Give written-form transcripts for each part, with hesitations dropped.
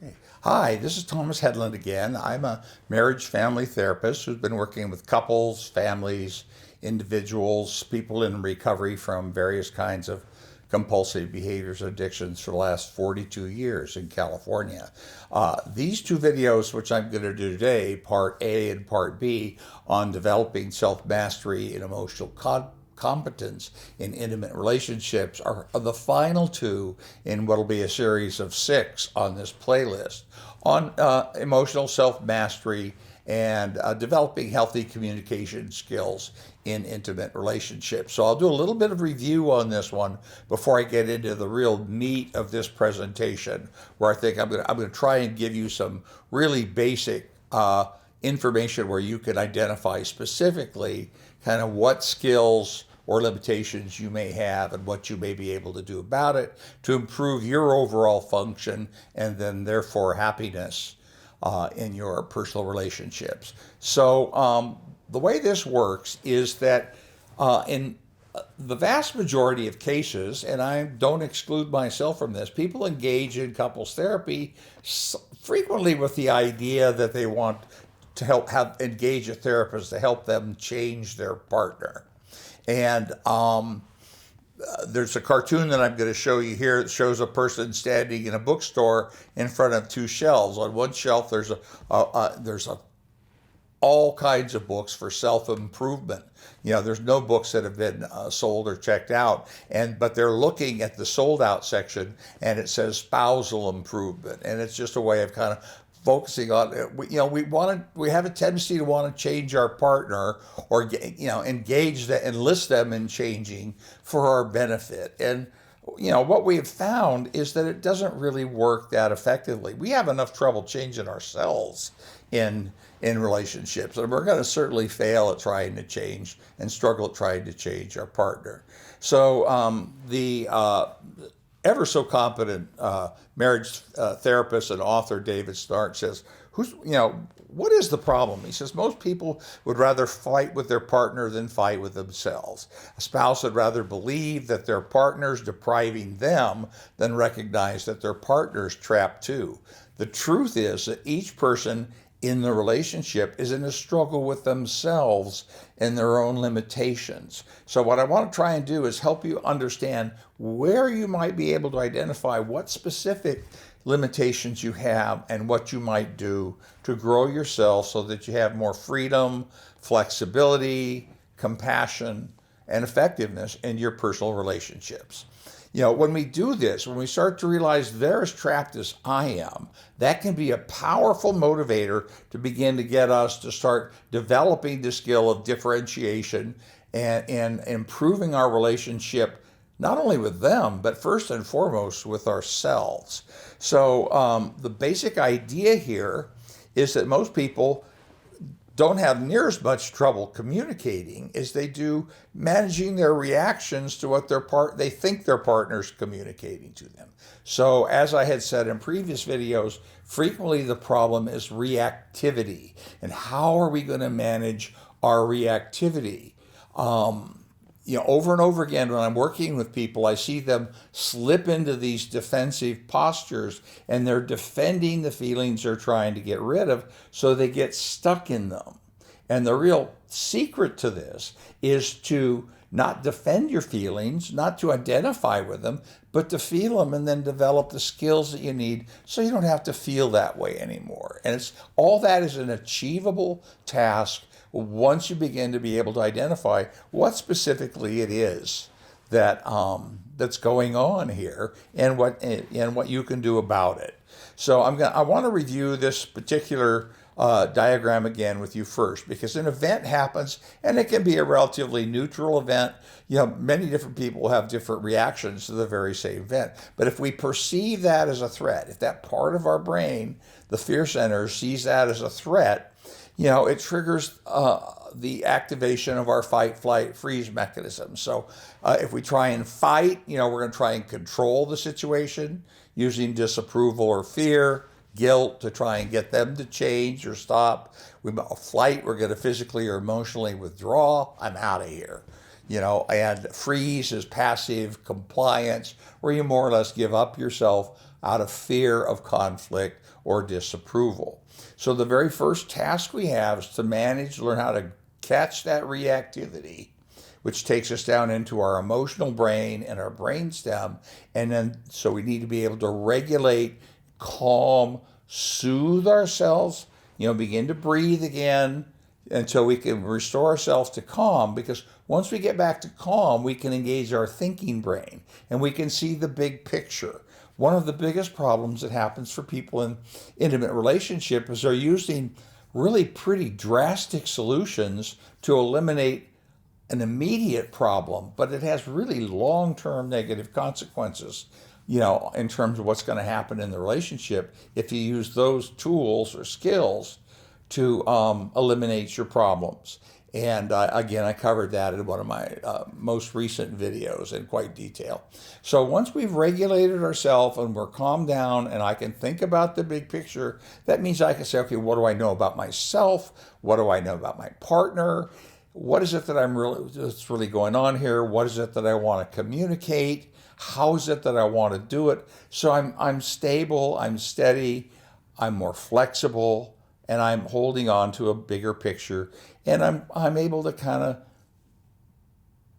Okay. Hi, this is Thomas Hedlund again. I'm a marriage family therapist who's been working with couples, families, individuals, people in recovery from various kinds of compulsive behaviors, addictions for the last 42 years in California. These two videos, which I'm going to do today, part A and part B, on developing self-mastery and emotional competence in intimate relationships are the final two in what will be a series of 6 on this playlist on emotional self-mastery and developing healthy communication skills in intimate relationships. So I'll do a little bit of review on this one before I get into the real meat of this presentation, where I think I'm going to try and give you some really basic information where you can identify specifically kind of what skills or limitations you may have and what you may be able to do about it to improve your overall function and then therefore happiness in your personal relationships. So the way this works is that in the vast majority of cases, and I don't exclude myself from this, people engage in couples therapy frequently with the idea that they want to engage a therapist to help them change their partner. And there's a cartoon that I'm going to show you here that shows a person standing in a bookstore in front of 2 shelves. On one shelf, there's all kinds of books for self-improvement. There's no books that have been sold or checked out, but they're looking at the sold out section, and it says spousal improvement, and it's just a way of kind of focusing on we have a tendency to want to change our partner or engage them, enlist them in changing for our benefit. And what we have found is that it doesn't really work that effectively. We have enough trouble changing ourselves in relationships, and we're going to certainly fail at trying to change and struggle at trying to change our partner. So the ever so competent marriage therapist and author David Stark says, what is the problem? He says, most people would rather fight with their partner than fight with themselves. A spouse would rather believe that their partner's depriving them than recognize that their partner's trapped too. The truth is that each person in the relationship is in a struggle with themselves and their own limitations. So what I want to try and do is help you understand where you might be able to identify what specific limitations you have and what you might do to grow yourself so that you have more freedom, flexibility, compassion, and effectiveness in your personal relationships. When we do this, when we start to realize they're as trapped as I am, that can be a powerful motivator to begin to get us to start developing the skill of differentiation and improving our relationship, not only with them, but first and foremost with ourselves. So the basic idea here is that most people don't have near as much trouble communicating as they do managing their reactions to what they think their partner's communicating to them. So as I had said in previous videos, frequently the problem is reactivity. And how are we going to manage our reactivity? Over and over again, when I'm working with people, I see them slip into these defensive postures, and they're defending the feelings they're trying to get rid of, so they get stuck in them. And the real secret to this is to not defend your feelings, not to identify with them, but to feel them and then develop the skills that you need so you don't have to feel that way anymore. And all that is an achievable task once you begin to be able to identify what specifically it is that that's going on here and what you can do about it. So I want to review this particular diagram again with you first, because an event happens, and it can be a relatively neutral event. Many different people have different reactions to the very same event. But if we perceive that as a threat, if that part of our brain, the fear center, sees that as a threat, it triggers the activation of our fight, flight, freeze mechanism. So if we try and fight, we're going to try and control the situation using disapproval or fear, guilt, to try and get them to change or stop. Flight, we're going to physically or emotionally withdraw. I'm out of here. And freeze is passive compliance, where you more or less give up yourself out of fear of conflict or disapproval. So the very first task we have is to learn how to catch that reactivity, which takes us down into our emotional brain and our brainstem. And then, so we need to be able to regulate, calm, soothe ourselves, begin to breathe again until we can restore ourselves to calm. Because once we get back to calm, we can engage our thinking brain and we can see the big picture. One of the biggest problems that happens for people in intimate relationship is they're using really pretty drastic solutions to eliminate an immediate problem, but it has really long-term negative consequences, in terms of what's going to happen in the relationship if you use those tools or skills to eliminate your problems. And again, I covered that in one of my most recent videos in quite detail. So once we've regulated ourselves and we're calmed down and I can think about the big picture, that means I can say, okay, what do I know about myself? What do I know about my partner? What is it that's really going on here? What is it that I want to communicate? How is it that I want to do it? So I'm stable, I'm steady, I'm more flexible, and I'm holding on to a bigger picture, and I'm able to kind of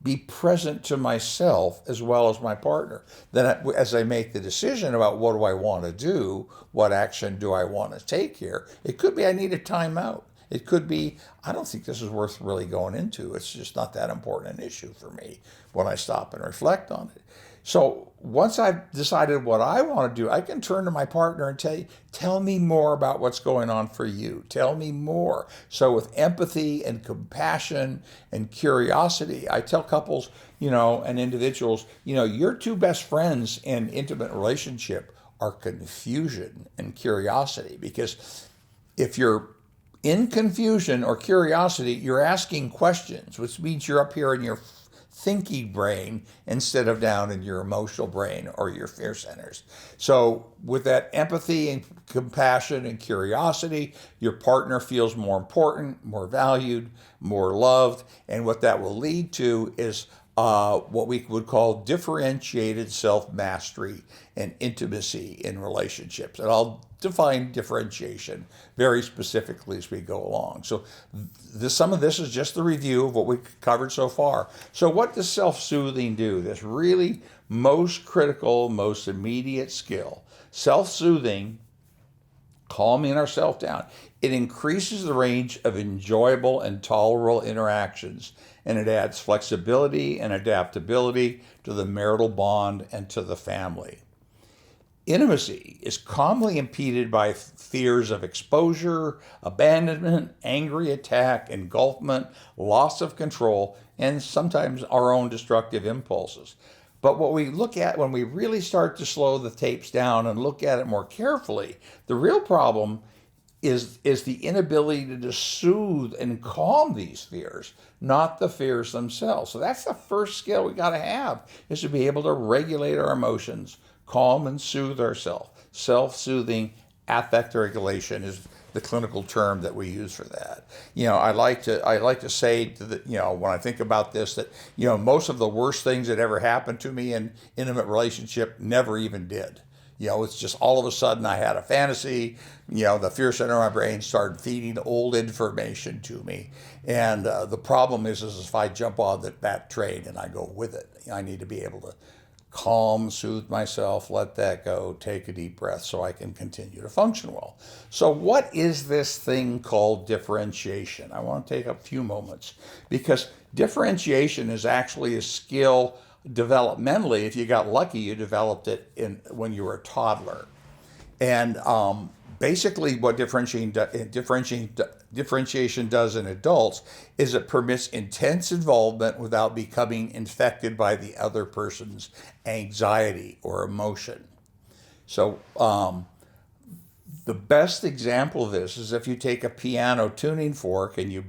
be present to myself as well as my partner. Then as I make the decision about what do I want to do, what action do I want to take here, it could be I need a timeout. It could be, I don't think this is worth really going into. It's just not that important an issue for me when I stop and reflect on it. So once I've decided what I want to do, I can turn to my partner and tell me more about what's going on for you. Tell me more. So with empathy and compassion and curiosity, I tell couples, and individuals, your two best friends in intimate relationship are confusion and curiosity. Because if you're in confusion or curiosity, you're asking questions, which means you're up here in your thinking brain instead of down in your emotional brain or your fear centers. So with that empathy and compassion and curiosity, your partner feels more important, more valued, more loved. And what that will lead to is what we would call differentiated self-mastery and intimacy in relationships. And I'll define differentiation very specifically as we go along. So some of this is just the review of what we've covered so far. So what does self-soothing do? This really most critical, most immediate skill. Self-soothing, calming ourselves down, it increases the range of enjoyable and tolerable interactions, and it adds flexibility and adaptability to the marital bond and to the family. Intimacy is commonly impeded by fears of exposure, abandonment, angry attack, engulfment, loss of control, and sometimes our own destructive impulses. But what we look at when we really start to slow the tapes down and look at it more carefully, the real problem is the inability to soothe and calm these fears, not the fears themselves. So that's the first skill we got to have, is to be able to regulate our emotions, calm and soothe ourselves. Self-soothing affect regulation is the clinical term that we use for that. I like to say when I think about this that most of the worst things that ever happened to me in intimate relationship never even did. It's just all of a sudden I had a fantasy, the fear center of my brain started feeding old information to me. And the problem is if I jump on that train and I go with it, I need to be able to calm, soothe myself, let that go, take a deep breath so I can continue to function well. So what is this thing called differentiation? I want to take a few moments, because differentiation is actually a skill developmentally. If you got lucky, you developed it when you were a toddler. And basically what differentiation does in adults is it permits intense involvement without becoming infected by the other person's anxiety or emotion. So the best example of this is if you take a piano tuning fork and you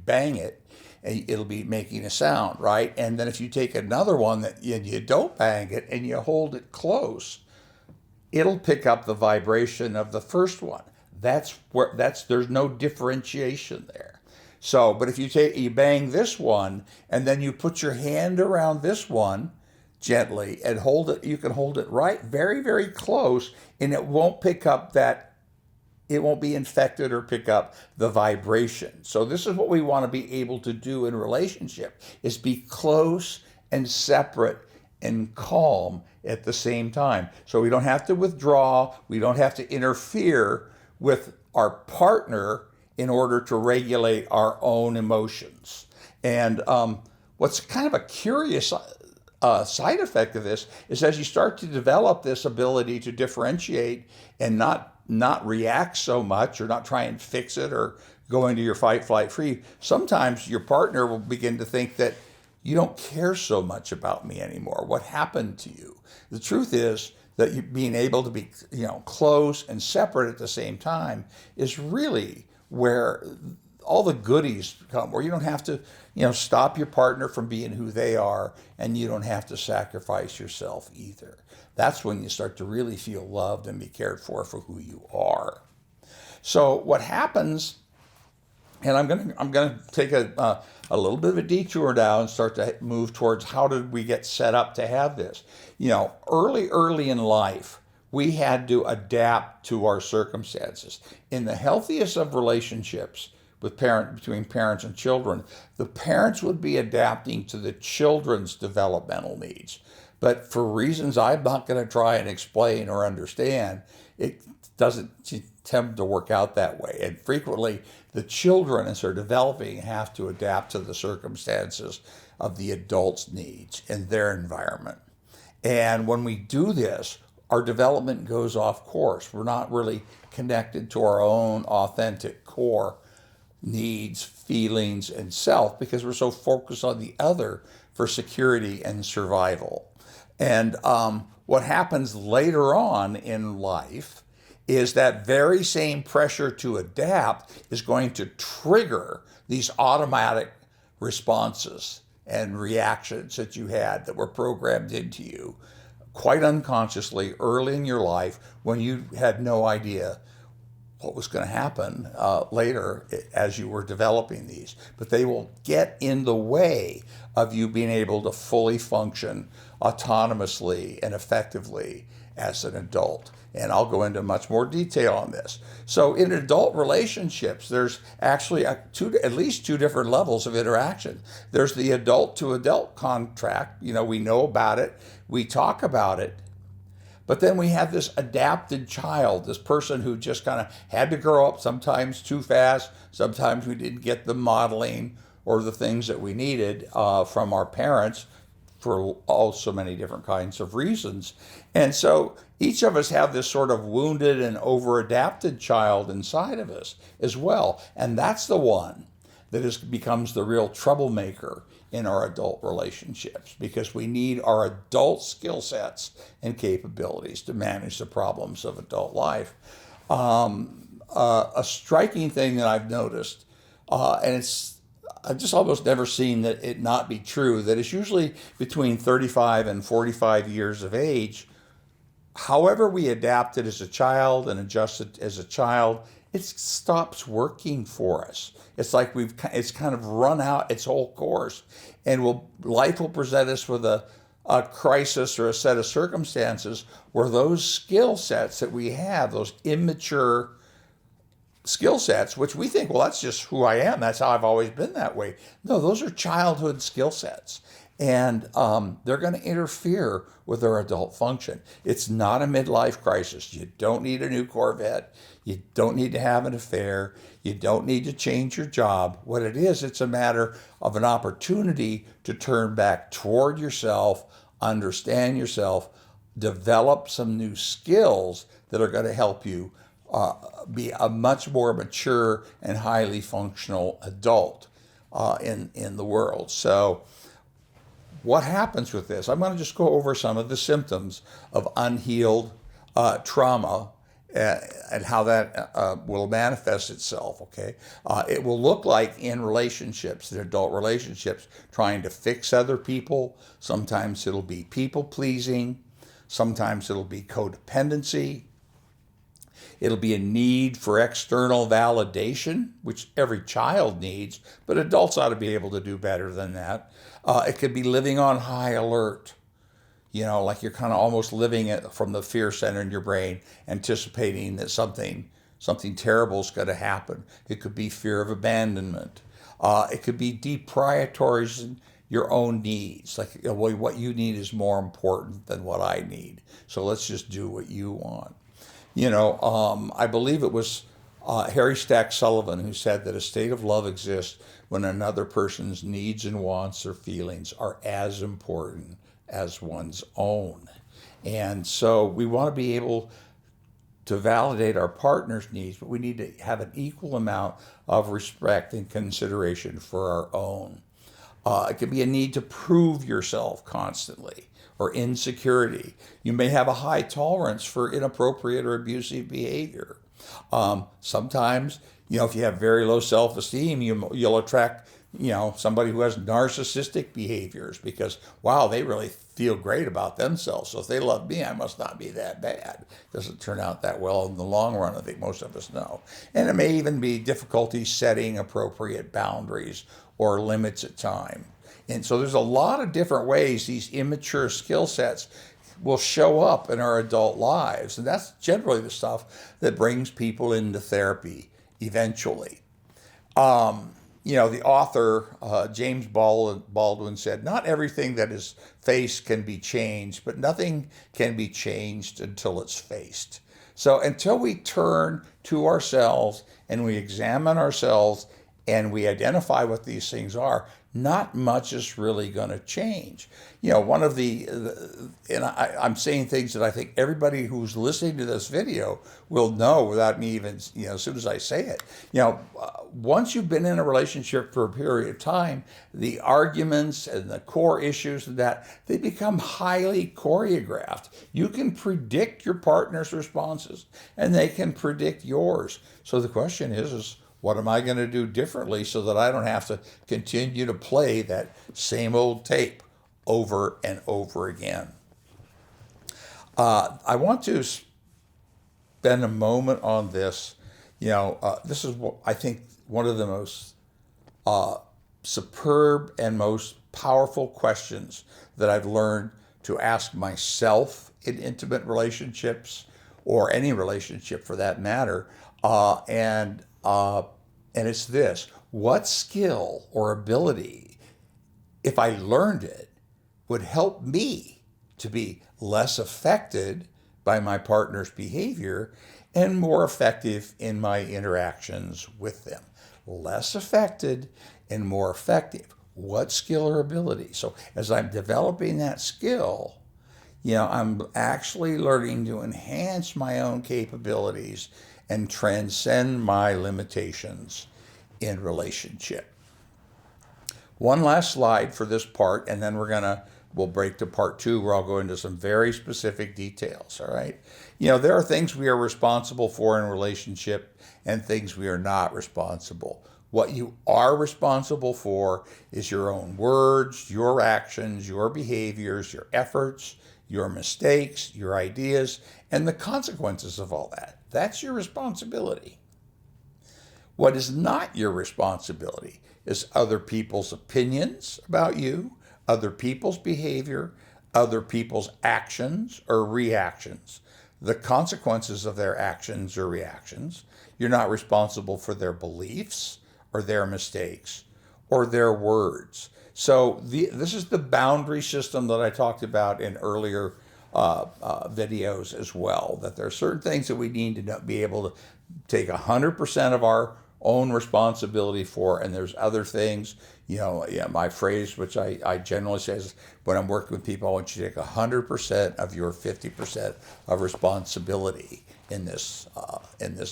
bang it, it'll be making a sound, right? And then if you take another one that you don't bang it and you hold it close, it'll pick up the vibration of the first one. There's no differentiation there. So, but if you bang this one and then you put your hand around this one gently and hold it. You can hold it right very, very close, and it won't pick up that, it won't be infected or pick up the vibration. So this is what we want to be able to do in relationship, is be close and separate and calm at the same time. So we don't have to withdraw, we don't have to interfere with our partner in order to regulate our own emotions. And what's kind of a curious side effect of this is, as you start to develop this ability to differentiate and not react so much, or not try and fix it or go into your fight, flight, free, sometimes your partner will begin to think that you don't care so much about me anymore. What happened to you? The truth is that you being able to be, close and separate at the same time is really where all the goodies come, where you don't have to, stop your partner from being who they are, and you don't have to sacrifice yourself either. That's when you start to really feel loved and be cared for who you are. So what happens, and I'm gonna take a little bit of a detour now and start to move towards how did we get set up to have this. Early in life, we had to adapt to our circumstances. In the healthiest of relationships between parents and children, the parents would be adapting to the children's developmental needs. But for reasons I'm not going to try and explain or understand, it doesn't tend to work out that way. And frequently, the children, as they're developing, have to adapt to the circumstances of the adults' needs in their environment. And when we do this, our development goes off course. We're not really connected to our own authentic core needs, feelings, and self, because we're so focused on the other for security and survival. And what happens later on in life is that very same pressure to adapt is going to trigger these automatic responses and reactions that you had that were programmed into you quite unconsciously early in your life, when you had no idea what was going to happen later as you were developing these. But they will get in the way of you being able to fully function autonomously and effectively as an adult. And I'll go into much more detail on this. So in adult relationships, there's actually at least two different levels of interaction. There's the adult to adult contract. We know about it, we talk about it. But then we have this adapted child, this person who just kind of had to grow up, sometimes too fast, sometimes we didn't get the modeling or the things that we needed from our parents for so many different kinds of reasons. And so each of us have this sort of wounded and over-adapted child inside of us as well. And that's the one that becomes the real troublemaker in our adult relationships, because we need our adult skill sets and capabilities to manage the problems of adult life. A striking thing that I've noticed, and I've just almost never seen it not be true, that it's usually between 35 and 45 years of age. However we adapted as a child and adjusted as a child, it stops working for us. It's like it's kind of run out its whole course, and life will present us with a crisis or a set of circumstances where those skill sets that we have, those immature skill sets, which we think, well, that's just who I am, that's how I've always been that way. No, those are childhood skill sets. And they're going to interfere with their adult function. It's not a midlife crisis. You don't need a new Corvette. You don't need to have an affair. You don't need to change your job. What it is, it's a matter of an opportunity to turn back toward yourself, understand yourself, develop some new skills that are going to help you be a much more mature and highly functional adult in the world. So what happens with this? I'm going to just go over some of the symptoms of unhealed trauma and how that will manifest itself, okay? It will look like in relationships, in adult relationships, trying to fix other people. Sometimes it'll be people-pleasing. Sometimes it'll be codependency. It'll be a need for external validation, which every child needs, but adults ought to be able to do better than that. It could be living on high alert. Like you're kind of almost living it from the fear center in your brain, anticipating that something terrible is going to happen. It could be fear of abandonment. It could be deprioritizing your own needs. Like, well, what you need is more important than what I need. So let's just do what you want. I believe it was Harry Stack Sullivan who said that a state of love exists when another person's needs and wants or feelings are as important as one's own. And so we want to be able to validate our partner's needs, but we need to have an equal amount of respect and consideration for our own. It could be a need to prove yourself constantly or insecurity. You may have a high tolerance for inappropriate or abusive behavior. Sometimes, if you have very low self-esteem, you'll attract, somebody who has narcissistic behaviors because, wow, they really feel great about themselves. So if they love me, I must not be that bad. Doesn't turn out that well in the long run, I think most of us know. And it may even be difficulty setting appropriate boundaries or limits at time. And so there's a lot of different ways these immature skill sets will show up in our adult lives. And that's generally the stuff that brings people into therapy eventually. The author, James Baldwin said, not everything that is faced can be changed, but nothing can be changed until it's faced. So until we turn to ourselves and we examine ourselves and we identify what these things are, not much is really going to change. One of I'm saying things that I think everybody who's listening to this video will know without me even, as soon as I say it. Once you've been in a relationship for a period of time, the arguments and the core issues of that, they become highly choreographed. You can predict your partner's responses and they can predict yours. So the question is what am I going to do differently so that I don't have to continue to play that same old tape over and over again? I want to spend a moment on this. This is what I think one of the most superb and most powerful questions that I've learned to ask myself in intimate relationships or any relationship for that matter. And it's this: what skill or ability, if I learned it, would help me to be less affected by my partner's behavior and more effective in my interactions with them? Less affected and more effective. What skill or ability? So as I'm developing that skill, I'm actually learning to enhance my own capabilities and transcend my limitations in relationship. One last slide for this part, and then we'll break to part 2 where I'll go into some very specific details, all right? There are things we are responsible for in a relationship and things we are not responsible. What you are responsible for is your own words, your actions, your behaviors, your efforts, your mistakes, your ideas, and the consequences of all that. That's your responsibility. What is not your responsibility is other people's opinions about you, other people's behavior, other people's actions or reactions, the consequences of their actions or reactions. You're not responsible for their beliefs or their mistakes or their words. So this is the boundary system that I talked about in earlier videos as well, that there are certain things that we need to be able to take 100% of our own responsibility for, and there's other things, my phrase, which I generally say is when I'm working with people, I want you to take 100% of your 50% of responsibility in this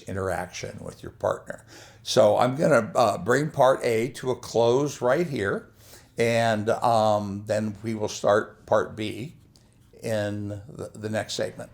interaction with your partner. So I'm going to bring part A to a close right here, and then we will start part B in the next segment.